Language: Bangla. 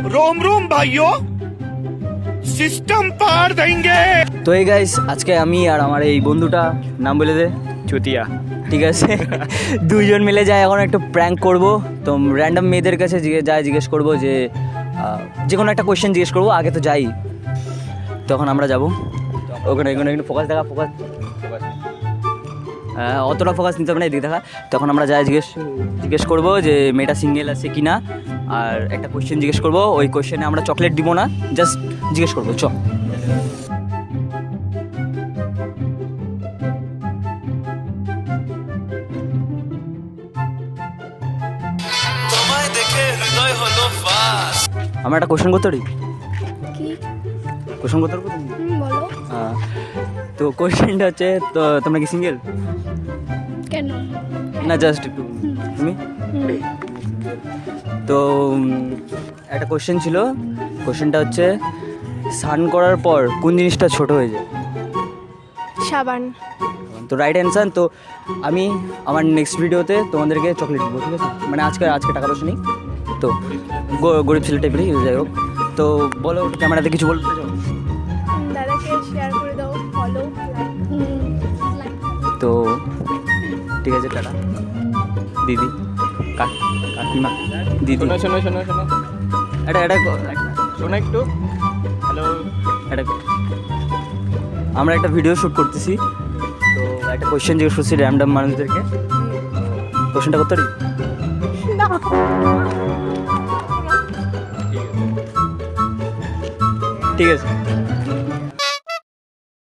रोम रोम भाइयों सिस्टम पार देंगे। তো এই গাইস আজকে আমি আর আমার এই বন্ধুটা নাম বলে দে চুতিয়া। ঠিক আছে দুইজন মিলে যাই এখন একটা প্র্যাঙ্ক করব। তো র্যান্ডম মেয়েদের কাছে জিজ্ঞেস করব যে যে কোনো একটা কোয়েশ্চেন জিজ্ঞেস করবো। আগে তো যাই, তখন আমরা যাব ওখানে এখানে একটু ফোকাস দেখা ফোকাস অতটা ফোকাস নিতে হবে না, এদিকে দেখা। তখন আমরা যাই জিজ্ঞেস করব যে মেয়েটা সিঙ্গেল আছে কি না, আর একটা কোয়েশ্চেন জিজ্ঞেস করব। ওই কোয়েশ্চেনে আমরা চকলেট দিব না, জাস্ট জিজ্ঞেস করবো। চ আমরা একটা কোয়েশ্চেন করতে পারি? কি কোয়েশ্চেন করতে পারবো তুমি? বলো তো কোয়েশ্চেনটা হচ্ছে, তো তোমরা কি সিঙ্গেল? কেন? না জাস্ট একটু তুমি তো একটা কোয়েশ্চেন ছিল। কোয়েশ্চেনটা হচ্ছে স্নান করার পর কোন জিনিসটা ছোট হয়ে যায়? সাবান। তো রাইট অ্যান্সার। তো আমি আমার নেক্সট ভিডিওতে তোমাদেরকে চকলেট দেবো, ঠিক আছে? মানে আজকে টাকা পয়সা নেই তো, গরিব ছেলে টাইপেরই যাই হোক। তো বলো, ক্যামেরাতে কিছু বলতে চাও? দাদাকে শেয়ার করে দাও, ফলো লাইক। তো ঠিক আছে, টাটা। দিদি কাকিমা দিদি শোনো শোনো শোনো শোনো এটা শোনো একটু। হ্যালো। এটা আমরা একটা ভিডিও শ্যুট করতেছি, তো একটা কোয়েশ্চেন জিজ্ঞেস করছি র্যান্ডম মানুষদেরকে। কোয়েশ্চেনটা করতে পারি? ঠিক আছে।